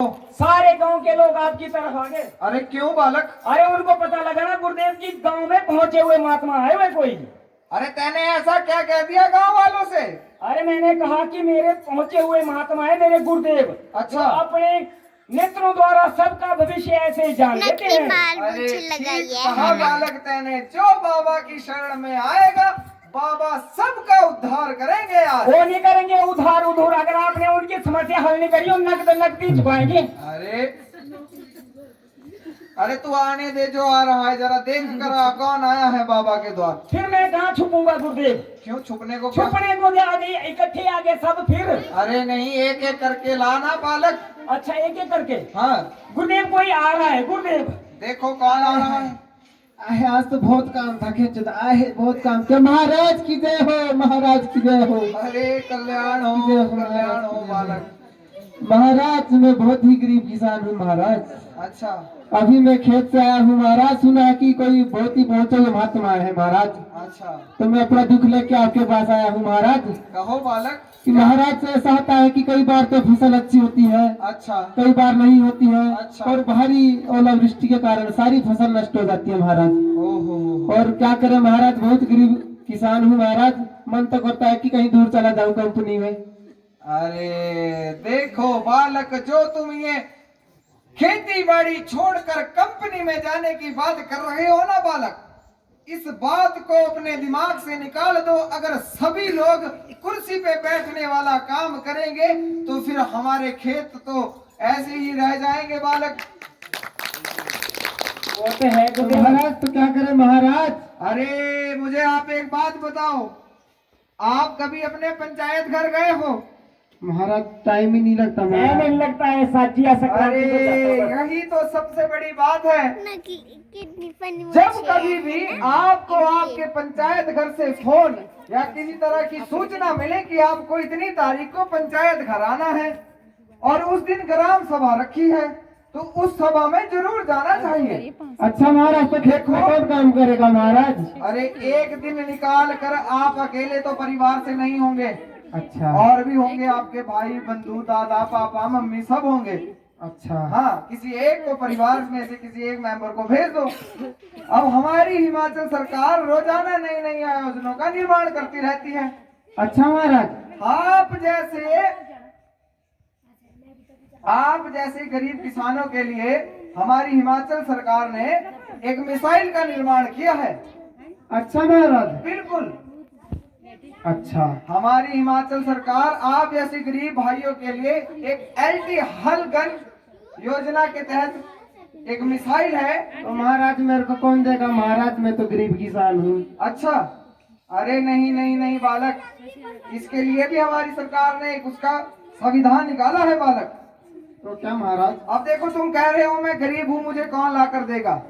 सारे गांव के लोग आपकी तरफ आ गए। अरे क्यों बालक? अरे उनको पता लगा ना गुरुदेव जी गांव में पहुंचे हुए महात्मा है वे कोई। अरे तैने ऐसा क्या कह दिया गांव वालों से? अरे मैंने कहा कि मेरे पहुंचे हुए महात्मा है मेरे गुरुदेव। अच्छा। जो अपने नेत्रों द्वारा सबका भविष्य ऐसे ही जान लेते हैं। अरे ठीक कहा बालक तैने, जो बाबा की शरण में आएगा बाबा सबका उद्धार करेंगे यार। वो नहीं करेंगे उधार उधूर, अगर आपने उनकी समस्या हल नहीं करी नकद नकदी चुकाएंगे। अरे अरे तू आने दे, जो आ रहा है जरा देख कर आ, कौन आया है बाबा के द्वार। फिर मैं कहाँ छुपूंगा गुरुदेव? क्यों छुपने को? छुपने को आगे इकट्ठे आगे सब फिर। अरे नहीं, एक एक करके लाना बालक। अच्छा एक एक करके। हाँ गुरुदेव कोई आ रहा है गुरुदेव। देखो कौन आ रहा है। आहे आज तो बहुत काम था खेचत आहे बहुत काम क्या। महाराज की जय हो, महाराज की जय हो। अरे कल्याण हो, कल्याण हो बालक। महाराज मैं बहुत ही गरीब किसान हूँ महाराज। अच्छा अभी मैं खेत से आया हूँ महाराज। सुना है कि कोई बहुत ही पहुंचे हुए महात्मा है महाराज, अच्छा तो मैं अपना दुख लेके आपके पास आया हूँ महाराज। कहो बालक। कि महाराज से ऐसा होता है कि कई बार तो फसल अच्छी होती है, अच्छा कई बार नहीं होती है। अच्छा। और भारी ओलावृष्टि के कारण सारी फसल नष्ट हो जाती है महाराज। ओहो। और क्या करें महाराज, बहुत गरीब किसान हूँ महाराज। मन तो करता है कि कहीं दूर चला जाऊं कंपनी में। अरे देखो बालक, जो तुम ये खेती बाड़ी छोड़कर कंपनी में जाने की बात कर रहे हो ना बालक, इस बात को अपने दिमाग से निकाल दो। अगर सभी लोग कुर्सी पे बैठने वाला काम करेंगे तो फिर हमारे खेत तो ऐसे ही रह जाएंगे बालक। वो तो है गुरुदेव। महाराज तो क्या करें महाराज। अरे मुझे आप एक बात बताओ, आप कभी अपने पंचायत घर गए हो? महाराज टाइम ही नहीं लगता मैं महाराज। नहीं लगता है साजिया अरे संक्रांति को जाता होगा। यही तो सबसे बड़ी बात है। कितनी फनी जब कभी भी आपको आपके पंचायत घर से फोन या किसी तरह की सूचना मिले कि आपको इतनी तारीख को पंचायत घर आना है और उस दिन ग्राम सभा रखी है, तो उस सभा में जरूर जाना चाहिए। अच्छा महाराज तो खेत में कौन काम करेगा महाराज? अरे एक दिन निकाल कर आप अकेले तो परिवार से नहीं होंगे, अच्छा और भी होंगे आपके भाई बंधु दादा पापा मम्मी सब होंगे। अच्छा हाँ, किसी एक को परिवार में से किसी एक मेंबर को भेज दो। अब हमारी हिमाचल सरकार रोजाना नई नई आयोजनों का निर्माण करती रहती है। अच्छा महाराज। आप जैसे गरीब किसानों के लिए हमारी हिमाचल सरकार ने एक मिसाइल का निर्माण किया है। अच्छा महाराज। बिल्कुल। अच्छा हमारी हिमाचल सरकार आप जैसे गरीब भाइयों के लिए एक एल्टी हल गन योजना के तहत एक मिसाइल है। तो महाराज मेरे को कौन देगा महाराज, मैं तो गरीब किसान हूँ। अच्छा, अरे नहीं नहीं नहीं बालक, इसके लिए भी हमारी सरकार ने एक उसका संविधान निकाला है बालक। तो क्या महाराज? अब देखो, तुम कह रहे हो मैं गरीब हूँ मुझे कौन ला कर देगा,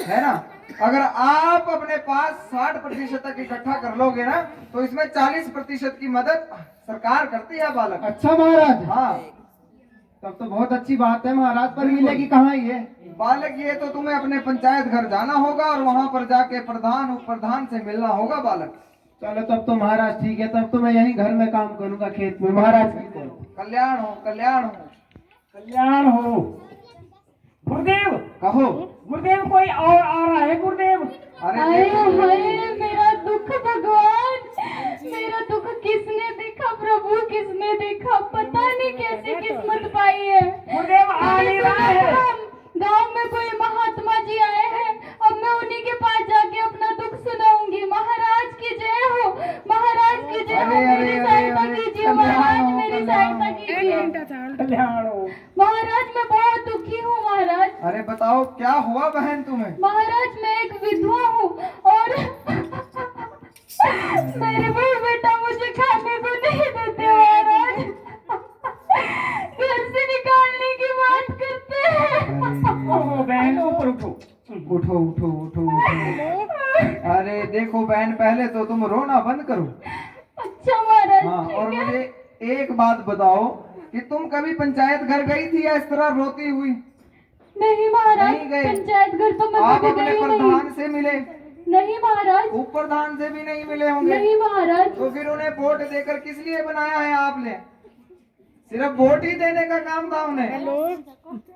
है ना? अगर आप अपने पास 60% तक इकट्ठा कर लोगे ना, तो इसमें 40% की मदद सरकार करती है बालक। अच्छा महाराज। हाँ तब तो बहुत अच्छी बात है महाराज, पर मिलेगी कहाँ ये? बालक, ये तो तुम्हें अपने पंचायत घर जाना होगा और वहाँ पर जाके प्रधान उप प्रधान से मिलना होगा बालक। चलो तब तो महाराज ठीक है, तब तो मैं यहीं घर में काम करूंगा खेत में महाराज। कल्याण हो, कल्याण हो। कल्याण हो। गुरुदेव कहो। गुरुदेव कोई और आ रहा है गुरुदेव। अरे हाय देखो, हाय मेरा दुख भगवान, मेरा दुख किसने देखा प्रभु, किसने देखा? पता नहीं कैसी किस्मत पाई है। गुरुदेव आ नहीं रहा है। गांव में कोई महात्मा जी आए हैं, अब मैं उन्हीं के पास जाके अपना दुख सुनाऊंगी। महाराज की जय हो, महाराज की जय हो। मेरी सहायता कीजिए महाराज, मेरी सहायता कीजिए। कल्याण हो। महाराज मैं बहुत दुखी हूँ महाराज। अरे बताओ क्या हुआ बहन तुम्हें? महाराज मैं एक विधवा हूँ और मेरे बहू बेटा मुझे खाने को नहीं देते महाराज, घर से निकालने की बात करते हैं। ओहो बहन ऊपर उठो। उठो उठो उठो उठो। अरे देखो बहन, पहले तो तुम रोना बंद करो। अच्छा महाराज। हाँ, और ठीक है। मुझे एक बात बताओ कि तुम कभी पंचायत घर गई थी या इस तरह रोती हुई? नहीं महाराज, नहीं गए। पंचायत घर तो मैं आप कभी अपने गई नहीं। प्रधान से मिले? नहीं महाराज। उप प्रधान से भी नहीं मिले होंगे? नहीं महाराज। तो फिर उन्हें वोट देकर किस लिए बनाया है आपने? सिर्फ वोट ही देने का काम था उन्हें।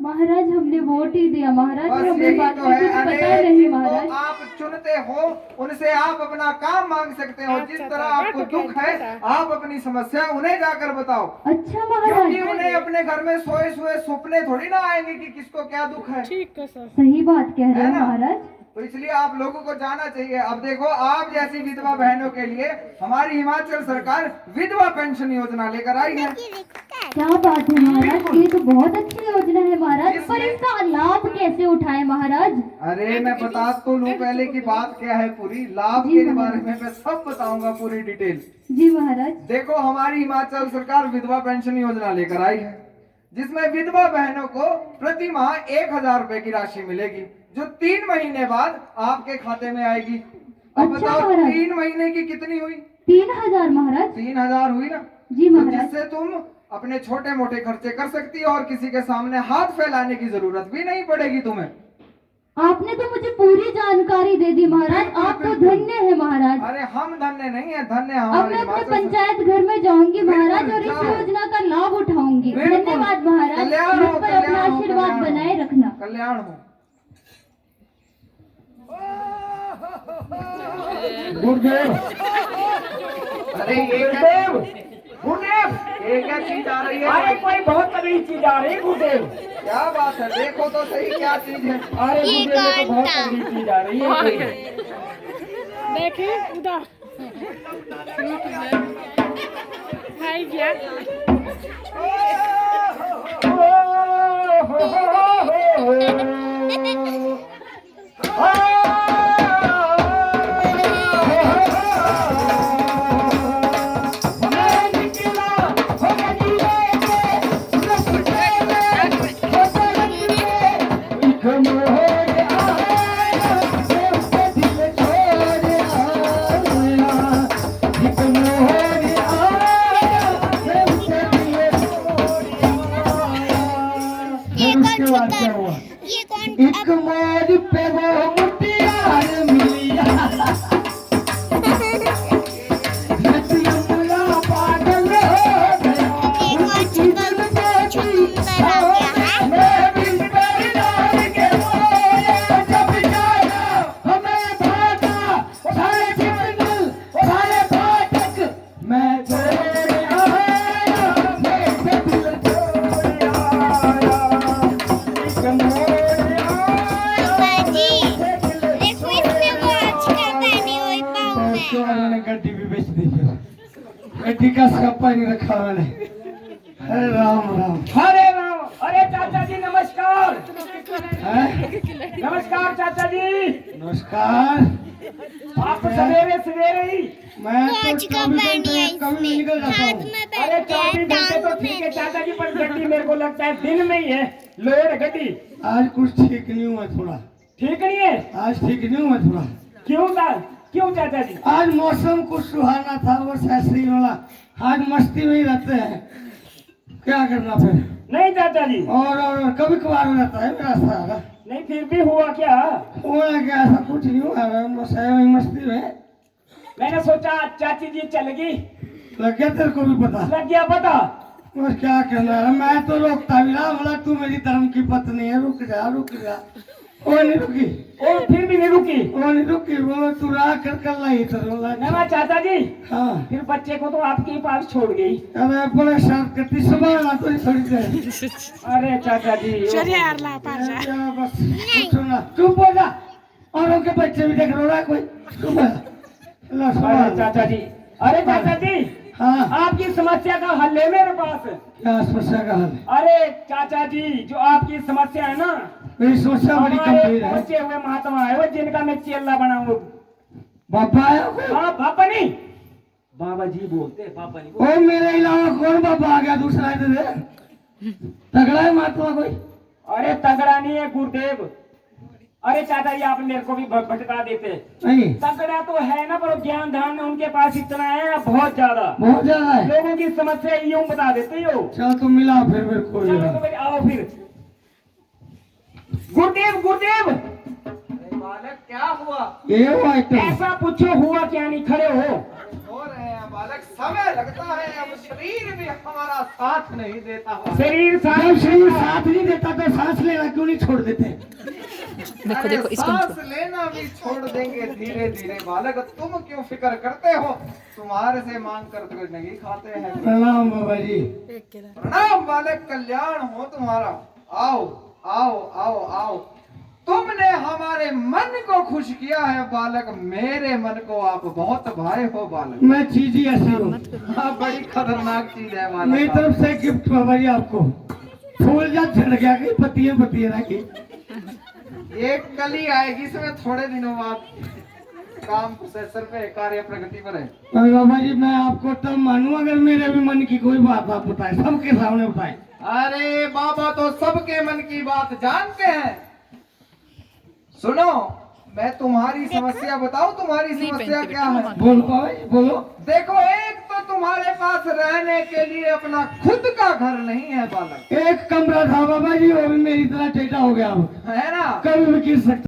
महाराज हमने वोट ही दिया महाराज, बस हमें यही बात तो का है। कुछ पता अरे नहीं जिनको महाराज। आप चुनते हो उनसे आप अपना काम मांग सकते हो। जिस तरह आपको दुख है आप अपनी समस्या उन्हें जाकर बताओ, अच्छा क्योंकि महाराज, उन्हें अपने घर में सोए सोए सपने थोड़ी ना आएंगे कि किसको क्या दुख है। सही बात कह रहे है हैं ना? महाराज। तो इसलिए आप लोगों को जाना चाहिए। अब देखो, आप जैसी विधवा बहनों के लिए हमारी हिमाचल सरकार विधवा पेंशन योजना लेकर आई है। क्या बात है महाराज, ये तो बहुत अच्छी योजना है महाराज, पर इसका लाभ कैसे उठाए महाराज? अरे मैं बता तो लूं पहले की बात क्या है पूरी, लाभ जी के महाराज। बारे में मैं सब बताऊंगा पूरी डिटेल। जी महाराज। देखो, हमारी हिमाचल सरकार विधवा पेंशन योजना लेकर आई है, जिसमें विधवा बहनों को प्रति माह 1000 रुपए की राशि मिलेगी, जो 3 महीने बाद आपके खाते में आएगी। अब अच्छा बताओ महाराज। 3 महीने की कितनी हुई? 3000 महाराज। 3000 हुई ना? जी तो महाराज। जिससे तुम अपने छोटे मोटे खर्चे कर सकती हो और किसी के सामने हाथ फैलाने की जरूरत भी नहीं पड़ेगी तुम्हें। आपने तो मुझे पूरी जानकारी दे दी महाराज, आप तो धन्य है महाराज। अरे हम धन्य नहीं है, धन्य अब हमारी मैं अपने हिमाचल सरकार। पंचायत घर में जाऊंगी महाराज और इस जाओ। योजना का लाभ उठाऊंगी। बिल्कुल। धन्यवाद महाराज, कल्याण मुझ हो, पर अपना कल्याण हो, आशीर्वाद कल्याण हो। बनाए रखना। कल्याण हो। गुरुदेव, अरे ये गुरुदेव, गुरुदेव, ये क्या चीज आ रही है? अरे कोई बहुत तगड़ी चीज आ रही है गुरुदेव। क्या बात है, देखो तो सही क्या चीज है। अरे गुरुदेव, ये तो बहुत तगड़ी चीज आ रही है। देखिए उधर हाय क्या उसके बाद क्या हुआ? ये कौन एक मौज पे वो मुटियार मिलिया, रतिया पागल हो गया, उसकी दिल देखी, मैं बिन परिणाम के मोए जब जाया, हमें भागा सारे सिग्नल, सारे फाटक, मैं छोड़ आया, मैं दिल छोड़ आया। देखो इसमें वो आज का पहने हुए पाँव में। मैंने गड्डी भी बेच दी है, गड्डी का सप्पा नहीं रखा मैंने। अरे राम राम। हरे राम। अरे चाचा जी नमस्कार। हैं? नमस्कार चाचा जी। नमस्कार। आप तो सवेरे सवेरे ही। मैं वो तो आज का 24 पहनी घंटे है कभी भी इसमें, निकल जाता हाथ हूँ। में अरे पहनते हैं, 24 घंटे टांग तो ठीक है में। चाचा जी, पर गड्डी मेरे को लगता है दिन में ही है लोड गड्डी। आज कुछ ठीक नहीं हुआ थोड़ा, ठीक नहीं है? आज ठीक नहीं हुआ थोड़ा। क्यों था? क्यों चाचा जी? आज मौसम कुछ सुहाना था, बस ऐसे ही वाला, आज मस्ती में ही रहते हैं, क्या करना फिर। नहीं चाचा जी, और कभी कभार हो जाता है मेरा सारा। नहीं फिर भी हुआ क्या? हुआ क्या, ऐसा कुछ नहीं हुआ, बस है वही मस्ती में। मैंने सोचा चाची जी चल गई। लग गया तेरे को भी पता? लग गया पता? और क्या करना है, मैं तो रोकता भी रहा, बोला तू मेरी धर्म की पत्नी है, रुक जा रुक जा। वो नहीं रुकी, ओ फिर भी नहीं रुकी। वो नहीं रुकी, वो तू राह कर कर लाई तो बोला। ना चाचा जी, हाँ, फिर बच्चे को तो आपके पास छोड़ गई। अरे बड़े शर्त करती, संभालना तो थोड़ी देर। अरे चाचा जी, चले यार ला पार जा क्या बस कुछ ना, चुप हो जा, औरों के बच्चे भी देख रो रहा है कोई, चुप हो जा। ला, अरे संभाल। चाचा जी, अरे चाचा जी, हाँ, आपकी समस्या का हल है मेरे पास। क्या समस्या का हल है? अरे चाचा जी, जो आपकी समस्या है ना, मेरी समस्या बड़ी हमारे गंभीर है। पहुंचे हुए महात्मा है वो, जिनका मैं चेला बनाऊं। बाबा आया कोई? हाँ पापा नहीं, बाबा जी बोलते, पापा नहीं बोलते। ओ मेरे अलावा कौन बाबा आ गया दूसरा इधर? तगड़ा है महात्मा कोई? अरे तगड़ा नहीं है गुरुदेव। अरे चाचा जी, आप मेरे को भी भटका देते। नहीं, तगड़ा तो है ना, पर ज्ञान ध्यान उनके पास इतना है बहुत ज्यादा। बहुत ज्यादा है। लोगों की समस्या यूं बता देते हो। चल तुम मिला फिर मेरे को चलो जरा। तो भाई आओ फिर। गुरुदेव गुरुदेव, अरे बालक क्या हुआ? ये हुआ एक तो। ऐसा पूछो हुआ क्या नहीं, खड़े हो। हो रहे हैं बालक, समय लगता है, अब शरीर भी हमारा साथ नहीं देता हुआ। शरीर जब साथ शरीर साथ नहीं देता तो सांस लेना क्यों नहीं छोड़ देते? अरे सांस लेना भी छोड़ देंगे धीरे धीरे बालक, तुम क्यों फिक्र करते हो? तुम्हारे से मांग कर तो नहीं खाते हैं। प्रणाम बाबा जी। प्रणाम बालक, कल्याण हो तुम्हारा। आओ आओ आओ आओ, तुमने हमारे मन को खुश किया है बालक, मेरे मन को आप बहुत भाए हो बालक। मैं चीज ही ऐसी हूँ। हाँ, बड़ी खतरनाक चीज है मेरी बालक। तरफ से गिफ्ट बाबा जी आपको। फूल जब झड़ गया कि पत्तियां पत्तियां ना की। एक कली आएगी, इसमें थोड़े दिनों बाद काम प्रोसेसर पे कार्य प्रगति पर है। अरे बाबा जी मैं आपको तब मानूं अगर मेरे भी मन की कोई बात आप बताएं, सबके सामने बताएं। अरे बाबा तो सबके मन की बात जानते हैं। सुनो, मैं तुम्हारी समस्या बताऊं, तुम्हारी समस्या क्या है? बोलो बाबा जी बोलो। देखो, एक तो तुम्हारे पास रहने के लिए अपना खुद का घर नहीं है बालक, एक कमरा था बाबा जी, वो भी मेरी तरह टेढ़ा हो गया अब, है ना? कभी भी गिर सकता।